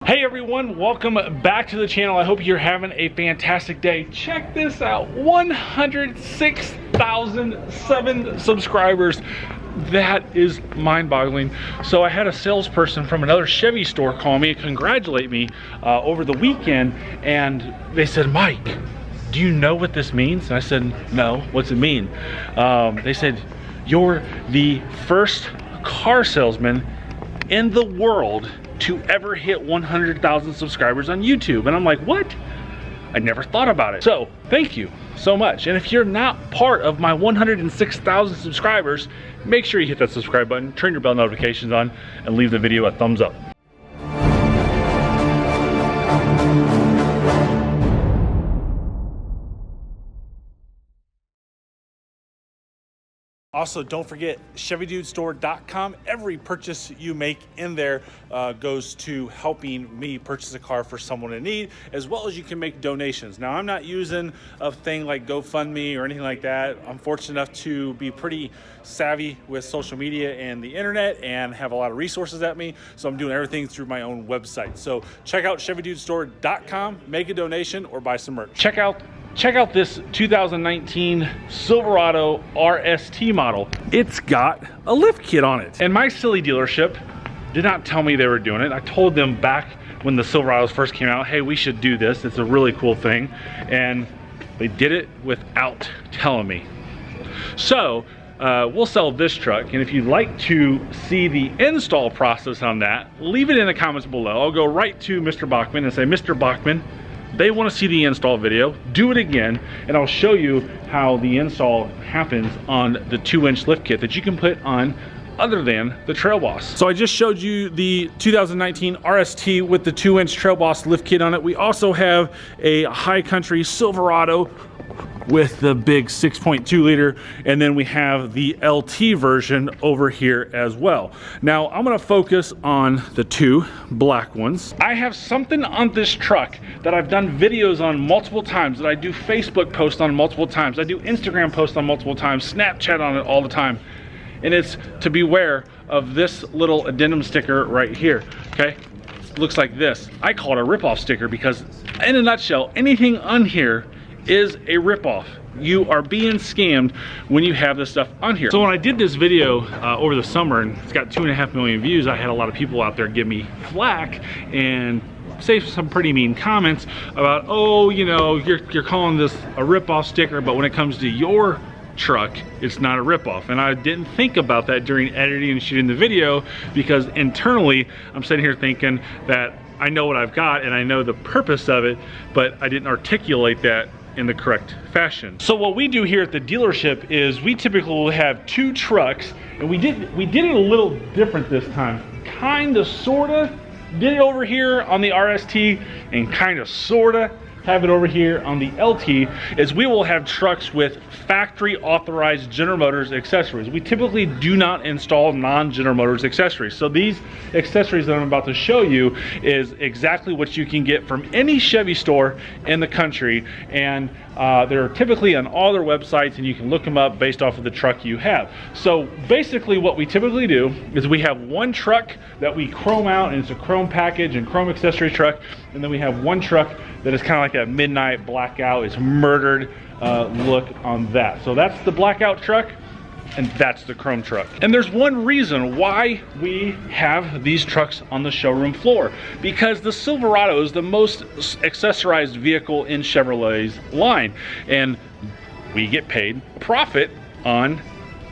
Hey everyone, welcome back to the channel. I hope you're having a fantastic day. Check this out, 106,007 subscribers. That is mind-boggling. So I had a salesperson from another Chevy store call me and congratulate me over the weekend, and they said, Mike, do you know what this means? And I said, no, what's it mean? They said, you're the first car salesman in the world to ever hit 100,000 subscribers on YouTube. And I'm like, what? I never thought about it. So thank you so much. And if you're not part of my 106,000 subscribers, make sure you hit that subscribe button, turn your bell notifications on, and leave the video a thumbs up. Also, don't forget ChevyDudeStore.com. Every purchase you make in there goes to helping me purchase a car for someone in need, as well as you can make donations. Now, I'm not using a thing like GoFundMe or anything like that. I'm fortunate enough to be pretty savvy with social media and the internet and have a lot of resources at me, so I'm doing everything through my own website. So check out ChevyDudeStore.com, make a donation, or buy some merch. Check out this 2019 Silverado RST model. It's got a lift kit on it. And my silly dealership did not tell me they were doing it. I told them back when the Silverados first came out, hey, we should do this. It's a really cool thing. And they did it without telling me. So we'll sell this truck. And if you'd like to see the install process on that, leave it in the comments below. I'll go right to Mr. Bachman and say, Mr. Bachman, they want to see the install video, do it again, and I'll show you how the install happens on the 2-inch lift kit that you can put on other than the Trail Boss. So I just showed you the 2019 RST with the 2-inch Trail Boss lift kit on it. We also have a High Country Silverado with the big 6.2 liter, and then we have the LT version over here as well. Now I'm gonna focus on the two black ones. I have something on this truck that I've done videos on multiple times, that I do Facebook posts on multiple times, I do Instagram posts on multiple times, Snapchat on it all the time, and it's to beware of this little addendum sticker right here, okay? It looks like this. I call it a rip-off sticker because in a nutshell, anything on here is a ripoff. You are being scammed when you have this stuff on here. So when I did this video over the summer, and it's got 2.5 million views, I had a lot of people out there give me flack and say some pretty mean comments about, oh, you know, you're calling this a ripoff sticker, but when it comes to your truck, it's not a ripoff. And I didn't think about that during editing and shooting the video, because internally I'm sitting here thinking that I know what I've got and I know the purpose of it, but I didn't articulate that in the correct fashion. So what we do here at the dealership is we typically will have two trucks, and we did it a little different this time. Kinda, sorta did it over here on the RST, and kinda, sorta have it over here on the LT, is we will have trucks with factory authorized General Motors accessories. We typically do not install non-General Motors accessories. So these accessories that I'm about to show you is exactly what you can get from any Chevy store in the country, and they're typically on all their websites, and you can look them up based off of the truck you have. So basically what we typically do is we have one truck that we chrome out, and it's a chrome package and chrome accessory truck, and then we have one truck that is kind of like a midnight blackout, it's murdered look on that. So that's the blackout truck, and that's the chrome truck. And there's one reason why we have these trucks on the showroom floor, because the Silverado is the most accessorized vehicle in Chevrolet's line, and we get paid profit on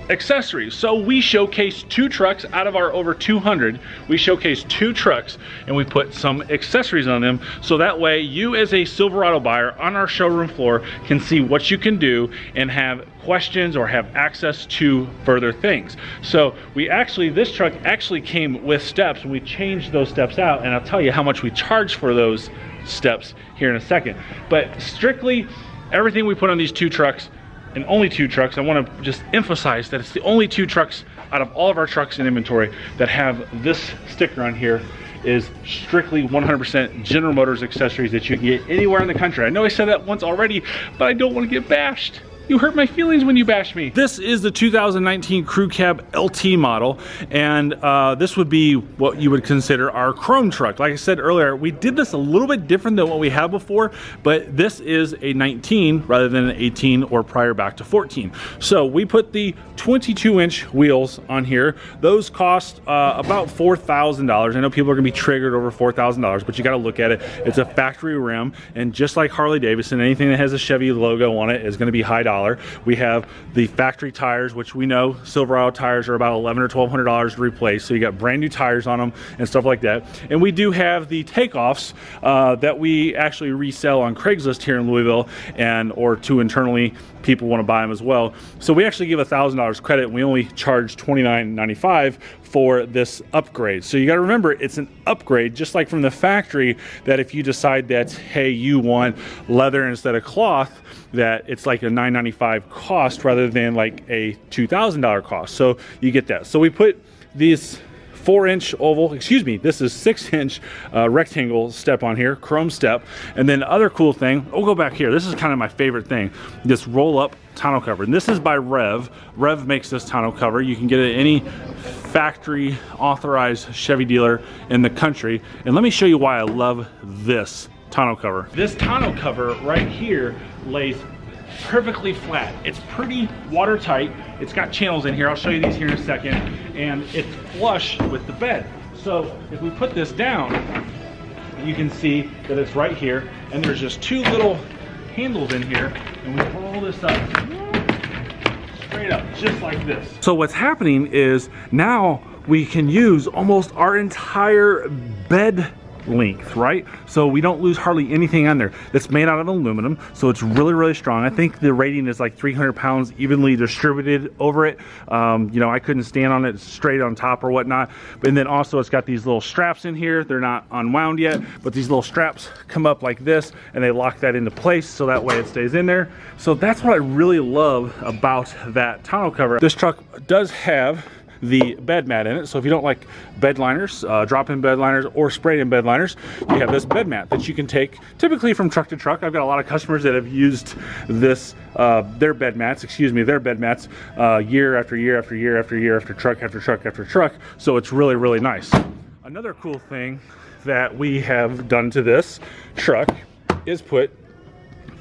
accessories. So we showcase two trucks out of our over 200. We showcase two trucks and we put some accessories on them, so that way you as a Silverado buyer on our showroom floor can see what you can do and have questions or have access to further things. So this truck actually came with steps, and we changed those steps out, and I'll tell you how much we charge for those steps here in a second. But strictly everything we put on these two trucks, and only two trucks, I want to just emphasize that it's the only two trucks out of all of our trucks in inventory that have this sticker on here, is strictly 100% General Motors accessories that you can get anywhere in the country. I know I said that once already, but I don't want to get bashed. You hurt my feelings when you bash me. This is the 2019 Crew Cab LT model, and this would be what you would consider our chrome truck. Like I said earlier, we did this a little bit different than what we had before, but this is a 19 rather than an 18 or prior back to 14. So we put the 22-inch wheels on here. Those cost about $4,000. I know people are gonna be triggered over $4,000, but you gotta look at it. It's a factory rim, and just like Harley Davidson, anything that has a Chevy logo on it is gonna be high dollar. We have the factory tires, which we know Silverado tires are about $1,100 or $1,200 to replace. So you got brand new tires on them and stuff like that. And we do have the takeoffs that we actually resell on Craigslist here in Louisville, and or to internally people want to buy them as well. So we actually give $1,000 credit, and we only charge $29.95 for this upgrade. So you got to remember, it's an upgrade, just like from the factory, that if you decide that, hey, you want leather instead of cloth, that it's like a $9.95 cost rather than like a $2,000 cost. So you get that. So we put these 4-inch oval, excuse me, this is 6-inch rectangle step on here, chrome step. And then the other cool thing, we'll go back here. This is kind of my favorite thing, this roll up tonneau cover. And this is by Rev. Rev makes this tonneau cover. You can get it at any factory authorized Chevy dealer in the country. And let me show you why I love this tonneau cover. This tonneau cover right here lays perfectly flat. It's pretty watertight. It's got channels in here. I'll show you these here in a second. And it's flush with the bed. So if we put this down, you can see that it's right here. And there's just two little handles in here. And we roll this up straight up, just like this. So what's happening is now we can use almost our entire bed length, right? So we don't lose hardly anything on there. That's made out of aluminum, so it's really, really strong. I think the rating is like 300 pounds evenly distributed over it. You know, I couldn't stand on it straight on top or whatnot. And then also it's got these little straps in here. They're not unwound yet, but these little straps come up like this and they lock that into place so that way it stays in there. So that's what I really love about that tonneau cover. This truck does have the bed mat in it, so if you don't like bed liners, drop-in bed liners or sprayed-in bed liners, you have this bed mat that you can take typically from truck to truck. I've got a lot of customers that have used this their bed mats year after year after year after year after truck after truck after truck. So it's really, really nice. Another cool thing that we have done to this truck is put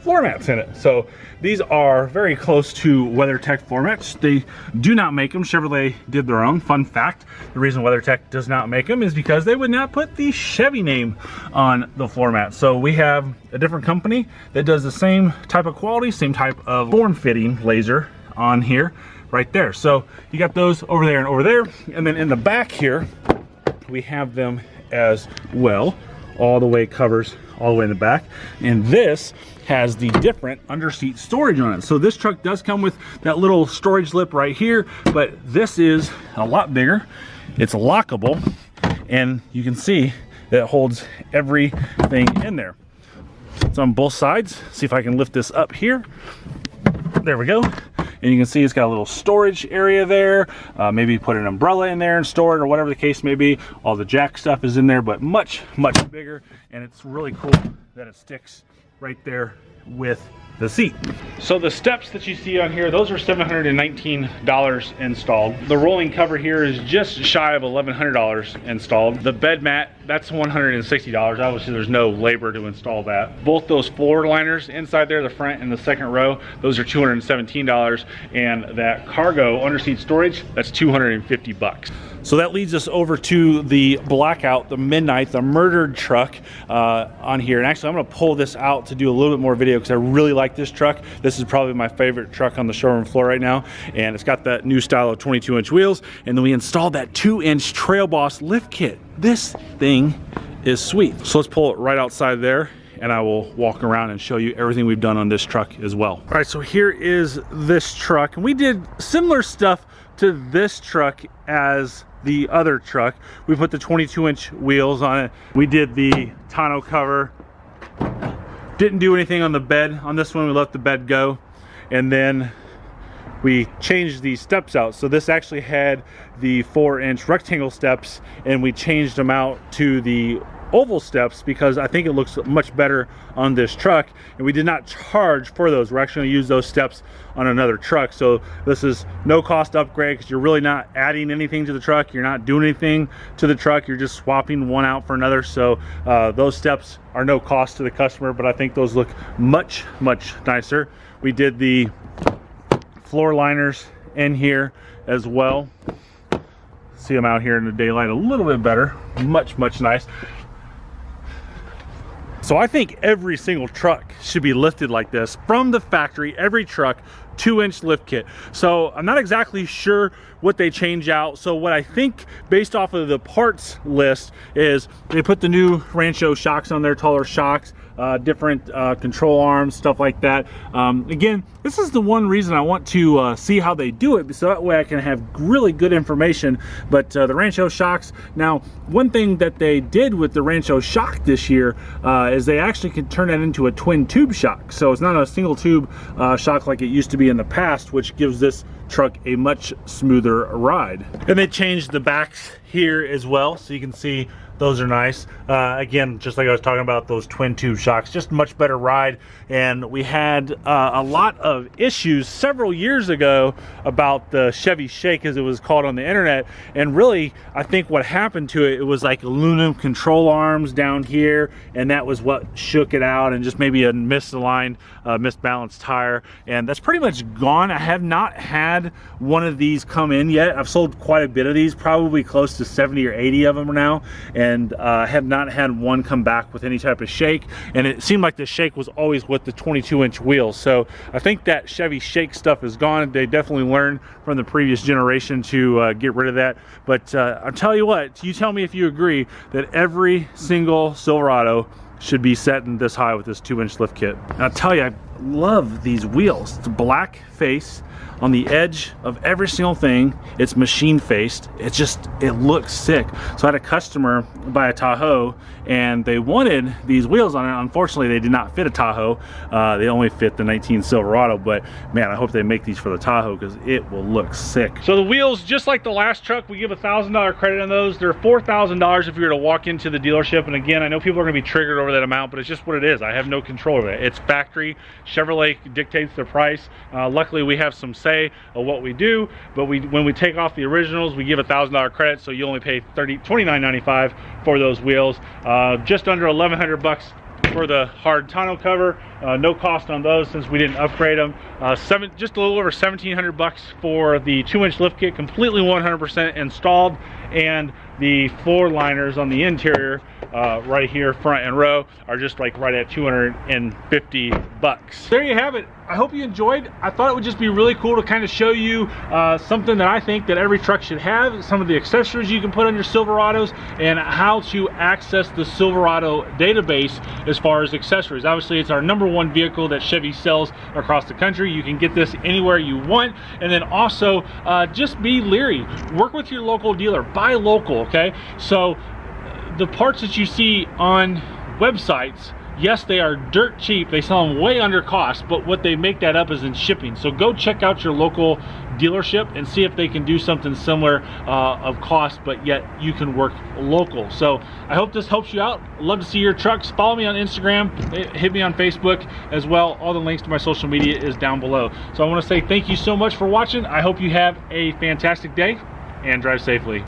floor mats in it. So these are very close to WeatherTech floor mats. They do not make them. Chevrolet did their own. Fun fact, the reason WeatherTech does not make them is because they would not put the Chevy name on the floor mat. So we have a different company that does the same type of quality, same type of form-fitting laser on here, right there. So you got those over there and over there. And then in the back here, we have them as well. All the way covers all the way in the back. And this has the different under seat storage on it. So this truck does come with that little storage lip right here, but this is a lot bigger. It's lockable, and you can see that it holds everything in there. It's on both sides. See if I can lift this up here. There we go. And you can see it's got a little storage area there. Maybe put an umbrella in there and store it, or whatever the case may be. All the jack stuff is in there, but much, much bigger. And it's really cool that it sticks right there with the seat. So the steps that you see on here, those are $719 installed. The rolling cover here is just shy of $1,100 installed. The bed mat, that's $160. Obviously there's no labor to install that. Both those floor liners inside there, the front and the second row, those are $217. And that cargo underseat storage, that's $250. So that leads us over to the Blackout, the Midnight, the murdered truck on here. And actually I'm gonna pull this out to do a little bit more video because I really like this truck. This is probably my favorite truck on the showroom floor right now. And it's got that new style of 22-inch wheels. And then we installed that 2-inch Trail Boss lift kit. This thing is sweet. So let's pull it right outside there, and I will walk around and show you everything we've done on this truck as well. All right, so here is this truck. And we did similar stuff to this truck as the other truck. We put the 22-inch wheels on it. We did the tonneau cover. Didn't do anything on the bed. On this one, we let the bed go. And then we changed the steps out. So this actually had the 4-inch rectangle steps, and we changed them out to the oval steps because I think it looks much better on this truck, and we did not charge for those. We're actually going to use those steps on another truck. So this is no cost upgrade because you're really not adding anything to the truck. You're not doing anything to the truck. You're just swapping one out for another. So those steps are no cost to the customer, but I think those look much nicer. We did the floor liners in here as well. See them out here in the daylight a little bit better. Much nice. So I think every single truck should be lifted like this from the factory. Every truck, 2-inch lift kit. So I'm not exactly sure what they change out. So what I think based off of the parts list is they put the new Rancho Shocks on there, taller shocks, different control arms, stuff like that. Again, this is the one reason I want to see how they do it, so that way I can have really good information. But the Rancho Shocks, now one thing that they did with the Rancho Shock this year is they actually can turn that into a twin tube shock. So it's not a single tube shock like it used to be in the past, which gives this truck a much smoother ride. And they changed the backs here as well, so you can see those are nice. Again, just like I was talking about, those twin tube shocks, just much better ride. And we had a lot of issues several years ago about the Chevy Shake, as it was called on the internet. And really, I think what happened to it, it was like aluminum control arms down here, and that was what shook it out, and just maybe a misaligned, misbalanced tire. And that's pretty much gone. I have not had one of these come in yet. I've sold quite a bit of these, probably close to 70 or 80 of them now, and have not had one come back with any type of shake. And it seemed like the shake was always with the 22-inch wheels. So I think that Chevy Shake stuff is gone. They definitely learned from the previous generation to get rid of that. But I'll tell you what, you tell me if you agree that every single Silverado should be setting this high with this 2-inch lift kit. And I'll tell you, I love these wheels. It's a black face on the edge of every single thing. It's machine faced. It's just, it looks sick. So I had a customer buy a Tahoe, and they wanted these wheels on it. Unfortunately, they did not fit a Tahoe. They only fit the 19 Silverado, but man, I hope they make these for the Tahoe because it will look sick. So the wheels, just like the last truck, we give $1,000 credit on those. They're $4,000 if you were to walk into the dealership. And again, I know people are gonna be triggered over that amount, but it's just what it is. I have no control over it. It's factory. Chevrolet dictates the price. Luckily, we have some say of what we do, but when we take off the originals, we give $1,000 credit, so you only pay $29.95 for those wheels. Just under 1,100 bucks for the hard tonneau cover. No cost on those since we didn't upgrade them. Just a little over 1,700 bucks for the 2-inch lift kit, completely 100% installed, and the floor liners on the interior right here, front and row, are just like right at 250 bucks. There you have it. I hope you enjoyed. I thought it would just be really cool to kind of show you something that I think that every truck should have, some of the accessories you can put on your Silverados, and how to access the Silverado database as far as accessories. Obviously, it's our #1 vehicle that Chevy sells across the country. You can get this anywhere you want. And then also, just be leery. Work with your local dealer. Buy local, okay? So the parts that you see on websites, yes, they are dirt cheap. They sell them way under cost, but what they make that up is in shipping. So go check out your local dealership and see if they can do something similar of cost, but yet you can work local. So I hope this helps you out. Love to see your trucks. Follow me on Instagram, hit me on Facebook as well. All the links to my social media is down below. So I want to say thank you so much for watching. I hope you have a fantastic day and drive safely.